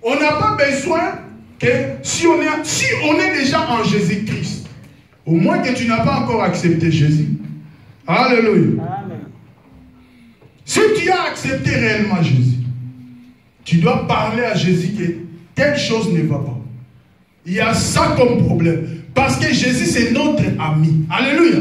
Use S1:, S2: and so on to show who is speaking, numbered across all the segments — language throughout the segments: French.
S1: On n'a pas besoin que si on est déjà en Jésus-Christ, au moins que tu n'as pas encore accepté Jésus. Alléluia. Amen. Si tu as accepté réellement Jésus, tu dois parler à Jésus que quelque chose ne va pas. Il y a ça comme problème. Parce que Jésus, c'est notre ami. Alléluia.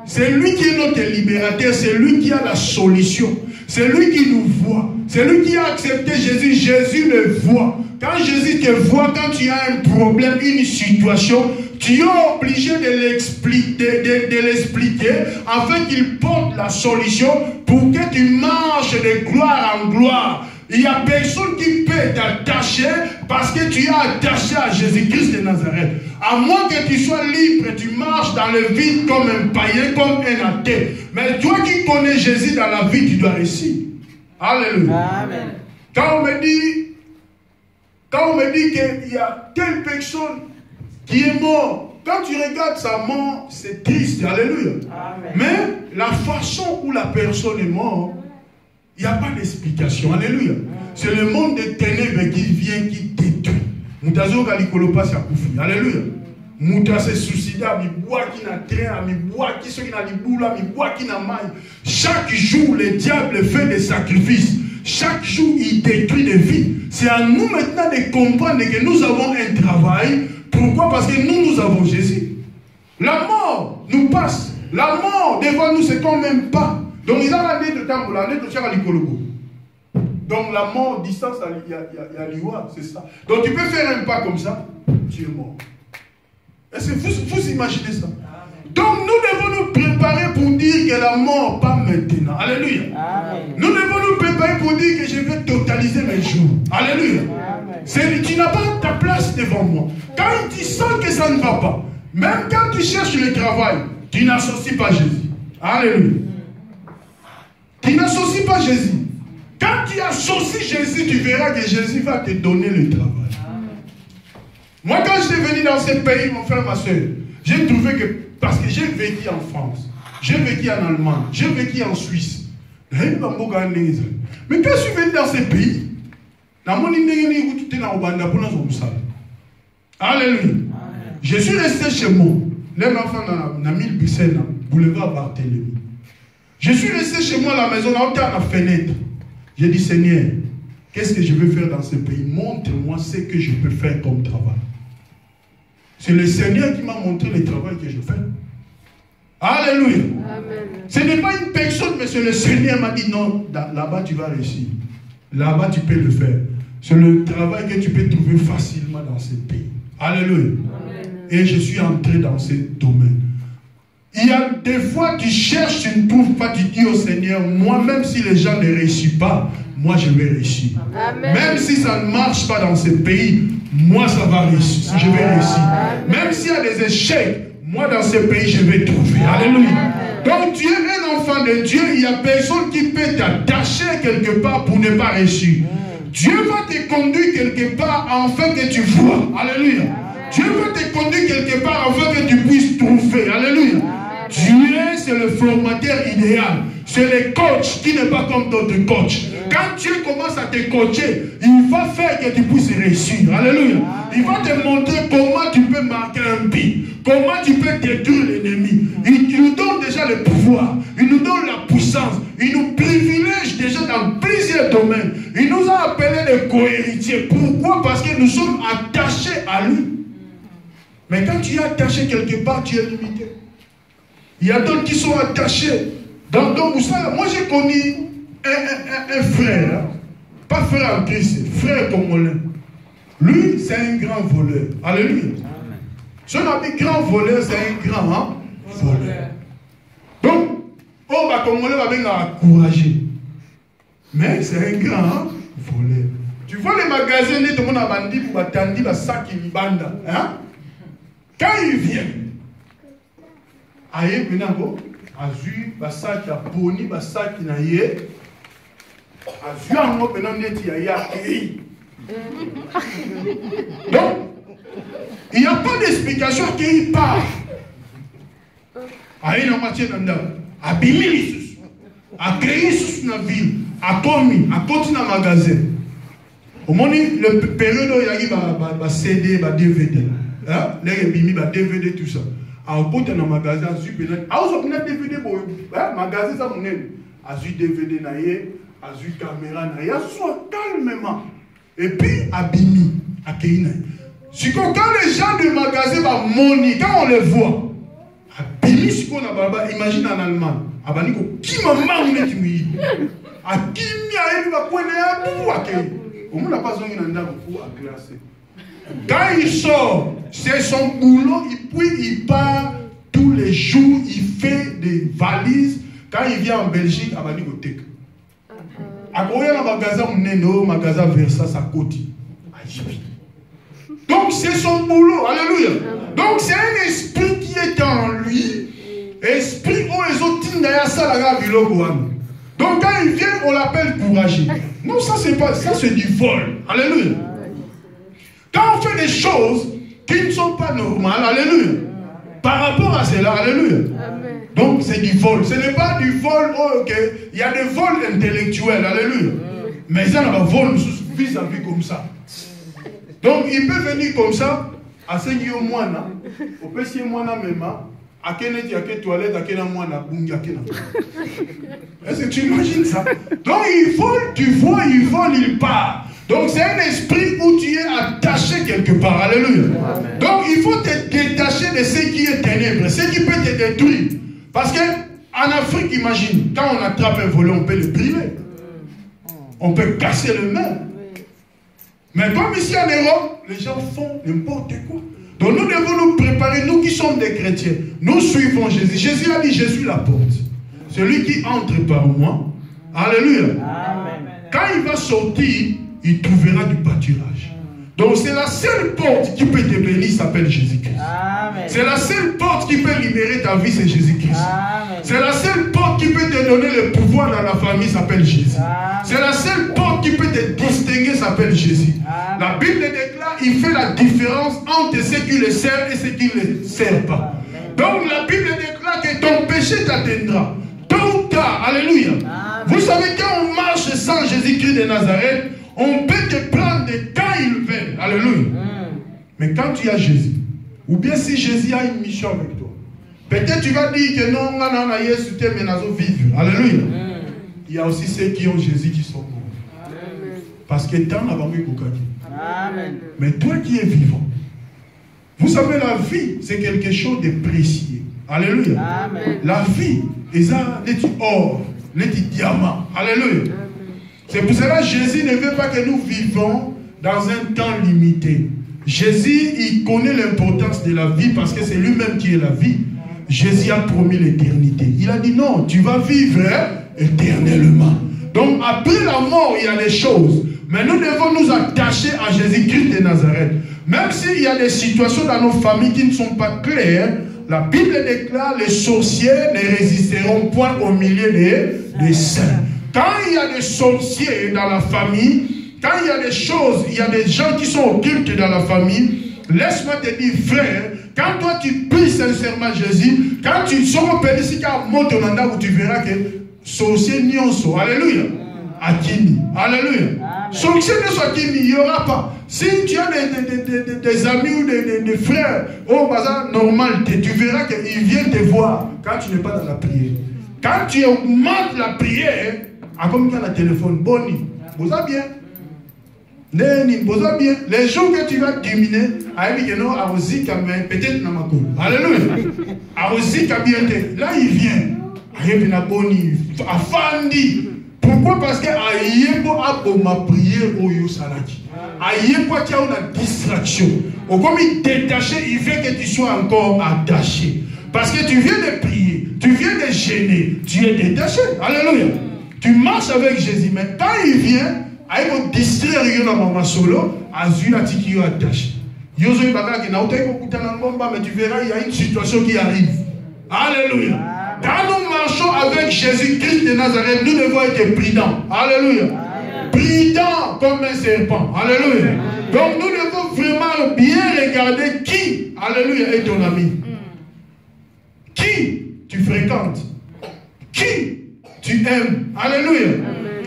S1: C'est lui qui est notre libérateur. C'est lui qui a la solution. C'est lui qui nous voit. C'est lui qui a accepté Jésus. Jésus le voit. Quand Jésus te voit, quand tu as un problème, une situation, tu es obligé de l'expliquer afin qu'il porte la solution pour que tu marches de gloire en gloire. Il n'y a personne qui peut t'attacher parce que tu es attaché à Jésus-Christ de Nazareth. À moins que tu sois libre, tu marches dans le vide comme un païen, comme un athée. Mais toi qui connais Jésus dans la vie, tu dois réussir. Alléluia. Amen. Quand on me dit qu'il y a telle personne qui est morte, quand tu regardes sa mort, c'est triste. Alléluia. Amen. Mais la façon où la personne est morte, il n'y a pas d'explication. Alléluia. C'est le monde des ténèbres qui vient, qui détruit. Moutazo Galikolo passe à Koufi. Alléluia. Mouta se suicida, mi bois qui n'a train, mi bois qui sont dans les boules, mi bois qui n'a maille. Chaque jour, le diable fait des sacrifices. Chaque jour, il détruit des vies. C'est à nous maintenant de comprendre que nous avons un travail. Pourquoi? Parce que nous avons Jésus. La mort nous passe. La mort devant nous, c'est quand même pas. Donc, ils ont l'année de temps, l'année de Tchara Likologo. Donc, la mort, distance, il y a l'iwa, c'est ça. Donc, tu peux faire un pas comme ça, tu es mort. Est-ce que vous imaginez ça? Amen. Donc, nous devons nous préparer pour dire que la mort, pas maintenant. Alléluia. Amen. Nous devons nous préparer pour dire que je vais totaliser mes jours. Alléluia. Tu n'as pas ta place devant moi. Quand tu sens que ça ne va pas, même quand tu cherches le travail, tu n'associes pas Jésus. Alléluia. Tu n'associes pas Jésus. Quand tu associes Jésus, tu verras que Jésus va te donner le travail. Amen. Moi, quand j'étais venu dans ce pays, mon frère, ma soeur, j'ai trouvé que, parce que j'ai vécu en France, j'ai vécu en Allemagne, j'ai vécu en Suisse. Mais quand je suis venu dans ce pays, alléluia. Je suis resté chez moi. Les enfants dans 1000 Bissena, boulevard Barthélemy. Je suis resté chez moi à la maison, dans la fenêtre. J'ai dit, Seigneur, qu'est-ce que je veux faire dans ce pays? Montre-moi ce que je peux faire comme travail. C'est le Seigneur qui m'a montré le travail que je fais. Alléluia. Amen. Ce n'est pas une personne, mais c'est le Seigneur m'a dit, non, là-bas tu vas réussir. Là-bas tu peux le faire. C'est le travail que tu peux trouver facilement dans ce pays. Alléluia. Amen. Et je suis entré dans ce domaine. Il y a des fois, tu cherches, tu ne trouves pas, tu dis au Seigneur, moi, même si les gens ne réussissent pas, moi, je vais réussir. Amen. Même si ça ne marche pas dans ce pays, moi, ça va réussir. Je vais réussir. Amen. Même s'il y a des échecs, moi, dans ce pays, je vais trouver. Alléluia. Amen. Donc, tu es un enfant de Dieu, il n'y a personne qui peut t'attacher quelque part pour ne pas réussir. Dieu va te conduire quelque part afin que tu vois. Alléluia. Dieu va te conduire quelque part afin que tu puisses trouver. Alléluia. Dieu, c'est le formateur idéal. C'est le coach qui n'est pas comme d'autres coachs. Quand Dieu commence à te coacher, il va faire que tu puisses réussir. Alléluia. Il va te montrer comment tu peux marquer un but. Comment tu peux détruire l'ennemi. Il nous donne déjà le pouvoir. Il nous donne la puissance. Il nous privilège déjà dans plusieurs domaines. Il nous a appelés des co-héritiers. Pourquoi? Parce que nous sommes attachés à lui. Mais quand tu es attaché quelque part, tu es limité. Il y a d'autres qui sont attachés. Donc vous savez, moi j'ai connu un frère, pas frère en Christ, frère congolais. Lui, c'est un grand voleur. Alléluia. Si on a dit grand voleur, c'est un grand voleur. Donc, on va congolais va bien encourager. Mais c'est un grand voleur. Tu vois les magasins, tout le monde a bandit pour attendre la sac qui banda. Hein? Quand il vient, aïe, maintenant, azu, basak, ya boni, basak, na ye, azu, en moi, maintenant, net, il y a donc, il n'y a pas d'explication qu'il part. Aïe, la moitié d'un homme, à Bimilis, à créer sous la ville, à commis, à continuer un magasin. Au moment le période où il y a des CD, des DVD, les bimi, des DVD, tout ça. Alors, quand on a un magasin, on a un DVD, magasin, ça, on a un DVD, on a une caméra, on a calmement. Et puis, abimi, à Kéina. Si quand les gens du magasin vont monter, quand on les voit, abimi, si on a, imagine en allemand, abaniko, qui m'a marre, à qui m'a marre, on n'a pas besoin d'un pour classer. Quand il sort, c'est son boulot, il part tous les jours, il fait des valises. Quand il vient en Belgique, à Banigothèque. À Koya, le magasin, on est au magasin Versace à côté. Donc c'est son boulot, alléluia. Donc c'est un esprit qui est en lui, esprit où les autres d'ailleurs ça la grave. Donc quand il vient, on l'appelle courageux. Non, ça c'est pas, ça c'est du vol. Alléluia. Quand on fait des choses qui ne sont pas normales, alléluia. Par rapport à cela, alléluia. Donc c'est du vol. Ce n'est pas du vol, oh, ok. Il y a des vols intellectuels, alléluia. Mais il y a un vol vis-à-vis comme ça. Donc il peut venir comme ça, à ce niveau moine, au petit moine même. À quelle toilette, à quelle moine, est-ce que tu imagines ça? Donc il vole, tu vois, il vole, il part. Donc c'est un esprit où tu es attaché quelque part. Alléluia. Amen. Donc il faut te détacher de ce qui est ténèbres, ce qui peut te détruire. Parce que en Afrique, imagine, quand on attrape un volet, on peut le brimer. On peut casser le main. Mais comme ici en Europe, les gens font n'importe quoi. Donc nous devons nous préparer, nous qui sommes des chrétiens. Nous suivons Jésus. Jésus a dit, je suis la porte. Celui qui entre par moi. Alléluia. Amen. Quand il va sortir, il trouvera du pâturage. Donc c'est la seule porte qui peut te bénir, s'appelle Jésus-Christ. C'est la seule porte qui peut libérer ta vie, c'est Jésus-Christ. C'est la seule porte qui peut te donner le pouvoir dans la famille, s'appelle Jésus. C'est la seule porte qui peut te distinguer, s'appelle Jésus. La Bible déclare, il fait la différence entre ceux qui le servent et ceux qui ne le servent pas. Donc la Bible déclare que ton péché t'atteindra. Tôt ou tard, alléluia. Vous savez, quand on marche sans Jésus-Christ de Nazareth, on peut te prendre quand il veut. Alléluia. Mais quand tu as Jésus, ou bien si Jésus a une mission avec toi, peut-être tu vas dire que non, non, Jésus t'aime, mais vivre. Alléluia. Il y a aussi ceux qui ont Jésus qui sont morts. Parce que tant n'a pas eu mais toi qui es vivant, vous savez, la vie, c'est quelque chose de précieux. Alléluia. Amen. La vie, c'est un or, un diamant. Alléluia. C'est pour cela que Jésus ne veut pas que nous vivons dans un temps limité. Jésus, il connaît l'importance de la vie parce que c'est lui-même qui est la vie. Jésus a promis l'éternité. Il a dit non, tu vas vivre éternellement. Donc après la mort, il y a des choses. Mais nous devons nous attacher à Jésus-Christ de Nazareth. Même s'il y a des situations dans nos familles qui ne sont pas claires, la Bible déclare les sorciers ne résisteront point au milieu des saints. Quand il y a des sorciers dans la famille, quand il y a des choses, il y a des gens qui sont occultes dans la famille, laisse-moi te dire, frère, quand toi tu pries sincèrement Jésus, quand tu seras péri ici, où tu verras que sorcier nyonso, alléluia, akini, alléluia. Sorcier ne soit akini, il n'y aura pas. Si tu as des amis ou des frères, au bazar normal, tu verras qu'ils viennent te voir quand tu n'es pas dans la prière. Quand tu augmentes la prière, comme quand le téléphone, boni, vous avez bien. Les jours que tu vas diminuer, peut-être alléluia. Là il vient. Pourquoi? Parce que ma prière au Yosalaki. Il y a une distraction. Comme il détaché, il veut que tu sois encore attaché. Parce que tu viens de prier, tu viens de gêner, tu es détaché. Alléluia. Tu marches avec Jésus, mais quand il vient, il va distraire maman solo, Azula Tiki attaché. Mais tu verras, il y a une situation qui arrive. Alléluia. Quand nous marchons avec Jésus-Christ de Nazareth, nous devons être prudents. Alléluia. Prudents comme un serpent. Alléluia. Donc nous devons vraiment bien regarder qui, alléluia, est ton ami. Qui tu fréquentes. Qui tu aimes. Alléluia.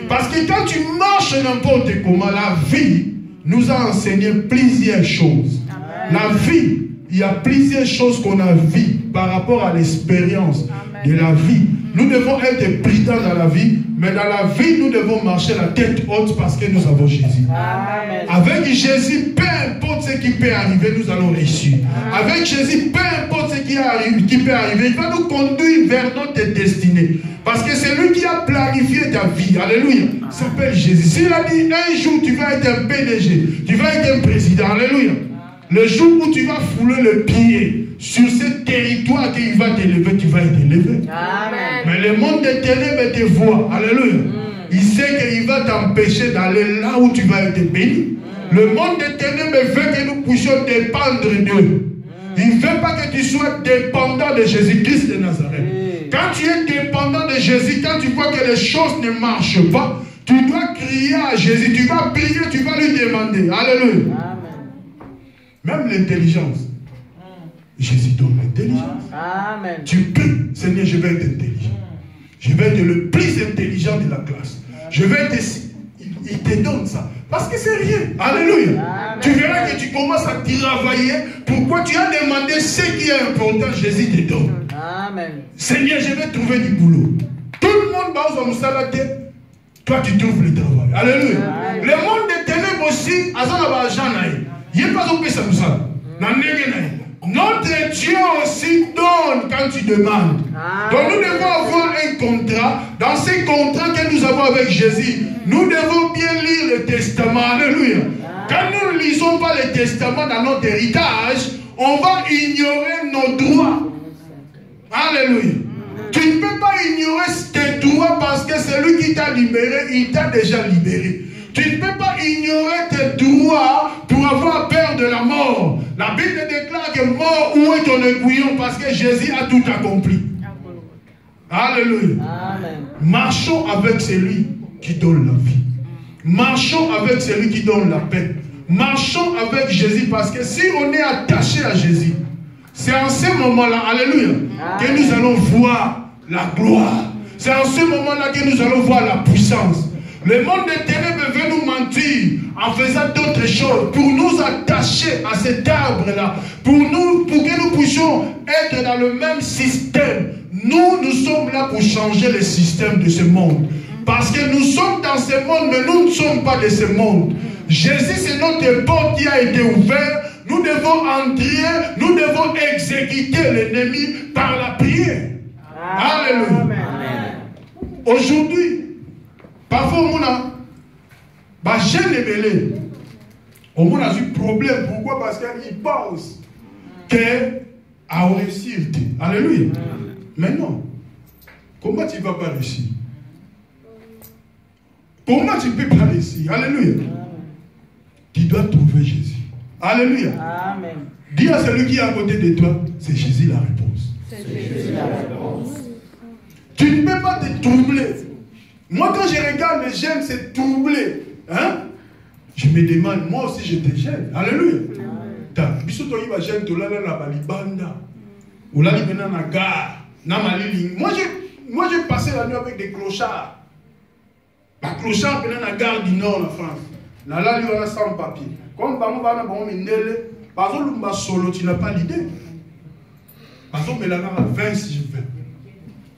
S1: Parce que quand tu marches n'importe comment, la vie nous a enseigné plusieurs choses. Amen. La vie, il y a plusieurs choses qu'on a vues par rapport à l'expérience de la vie. Nous devons être prudents dans la vie, mais dans la vie, nous devons marcher la tête haute parce que nous avons Jésus. Amen. Avec Jésus, peu importe ce qui peut arriver, nous allons réussir. Amen. Avec Jésus, peu importe ce qui peut arriver, il va nous conduire vers notre destinée. Parce que c'est lui qui a planifié ta vie. Alléluia. Il s'appelle Jésus. S'il a dit un jour tu vas être un PDG, tu vas être un président. Alléluia. Le jour où tu vas fouler le pied sur ce territoire qu'il va t'élever, tu vas être élevé. Amen. Mais le monde des ténèbres te voit. Alléluia. Il sait qu'il va t'empêcher d'aller là où tu vas être béni. Le monde des ténèbres veut que nous puissions dépendre d'eux. Il ne veut pas que tu sois dépendant de Jésus-Christ de Nazareth. Quand tu es dépendant de Jésus, quand tu vois que les choses ne marchent pas, tu dois crier à Jésus. Tu vas prier, tu vas lui demander. Alléluia. Amen. Même l'intelligence. Jésus donne l'intelligence. Amen. Tu pries, Seigneur, je vais être intelligent. Je vais être le plus intelligent de la classe. Je vais être... Il te donne ça. Parce que c'est rien. Alléluia. Amen. Tu verras que tu commences à travailler. Pourquoi tu as demandé ce qui est important, Jésus te donne. Amen. Seigneur, je vais trouver du boulot. Tout le monde va au Moussalate. Toi, tu trouves le travail. Alléluia. Amen. Le monde des ténèbres aussi, il n'est pas au pays Notre Dieu aussi donne quand tu demandes. Amen. Donc nous devons avoir un contrat. Dans ces contrats que nous avons avec Jésus, nous devons bien lire le testament. Alléluia. Amen. Quand nous ne lisons pas le testament dans notre héritage, on va ignorer nos droits. Alléluia. Amen. Tu ne peux pas ignorer tes droits parce que c'est lui qui t'a libéré, il t'a déjà libéré. Tu ne peux pas ignorer tes droits pour avoir peur de la mort. La Bible déclare que mort, où est ton aiguillon? Parce que Jésus a tout accompli. Alléluia. Amen. Marchons avec celui qui donne la vie. Marchons avec celui qui donne la paix. Marchons avec Jésus parce que si on est attaché à Jésus, c'est en ce moment-là, alléluia, que nous allons voir la gloire. C'est en ce moment-là que nous allons voir la puissance. Le monde des ténèbres veut nous mentir en faisant d'autres choses pour nous attacher à cet arbre-là, pour que nous puissions être dans le même système. Nous sommes là pour changer le système de ce monde. Parce que nous sommes dans ce monde, mais nous ne sommes pas de ce monde. Jésus, c'est notre porte qui a été ouverte. Nous devons entrer, nous devons exécuter l'ennemi par la prière. Alléluia. Aujourd'hui, parfois, on a jeune et belé. On a eu problème. Pourquoi? Parce qu'il pense qu'elle a réussi. Alléluia. Mais non. Comment tu ne vas pas réussir? Comment tu ne peux pas réussir? Alléluia. Tu dois trouver Jésus. Alléluia. Amen. Dis à celui qui est à côté de toi, c'est Jésus la réponse. C'est Jésus la réponse. Tu ne peux pas te troubler. Moi, quand je regarde les jeunes se troubler, hein, je me demande, moi aussi j'étais jeune. Alléluia. Moi, j'ai passé la nuit avec des clochards. Les clochards venaient à la gare du Nord, la France. Là, il y a sans papier. Comme par exemple, solo, tu n'as pas l'idée. Par exemple, il y a 20 si je veux.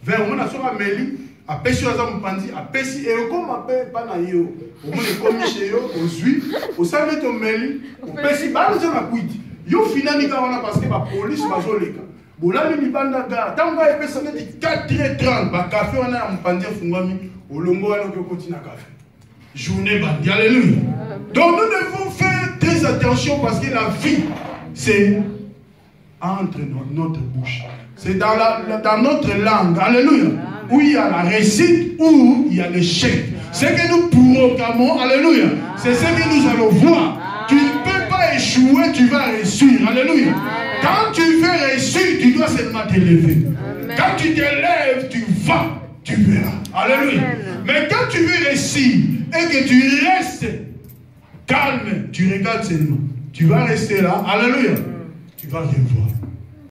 S1: 20, on a sur la mêlée. Après, si on a un pandi, après, si on comme appelle pas na yo, on est comme chez yo, on suit, on savait ton mêlée, on peut si pas nous on a quitté. Yo finalement on a parce que la police va jouer les cas. Bon là il banda gare, tant qu'on a personne dit 4h30, ba café on a un pandi fungami, au longo on peut continuer à café. Journée bandi, alléluia. Donc nous devons faire très attention parce que la vie c'est entre notre bouche. C'est dans notre langue, alléluia, où il y a la réussite, où il y a l'échec. Ce que nous proclamons, alléluia, c'est ce que nous allons voir. Tu ne peux pas échouer, tu vas réussir, alléluia. Quand tu veux réussir, tu dois seulement t'élever. Quand tu t'élèves, tu vas, tu verras, alléluia. Mais quand tu veux réussir et que tu restes calme, tu regardes seulement, tu vas rester là, alléluia, tu vas rien voir.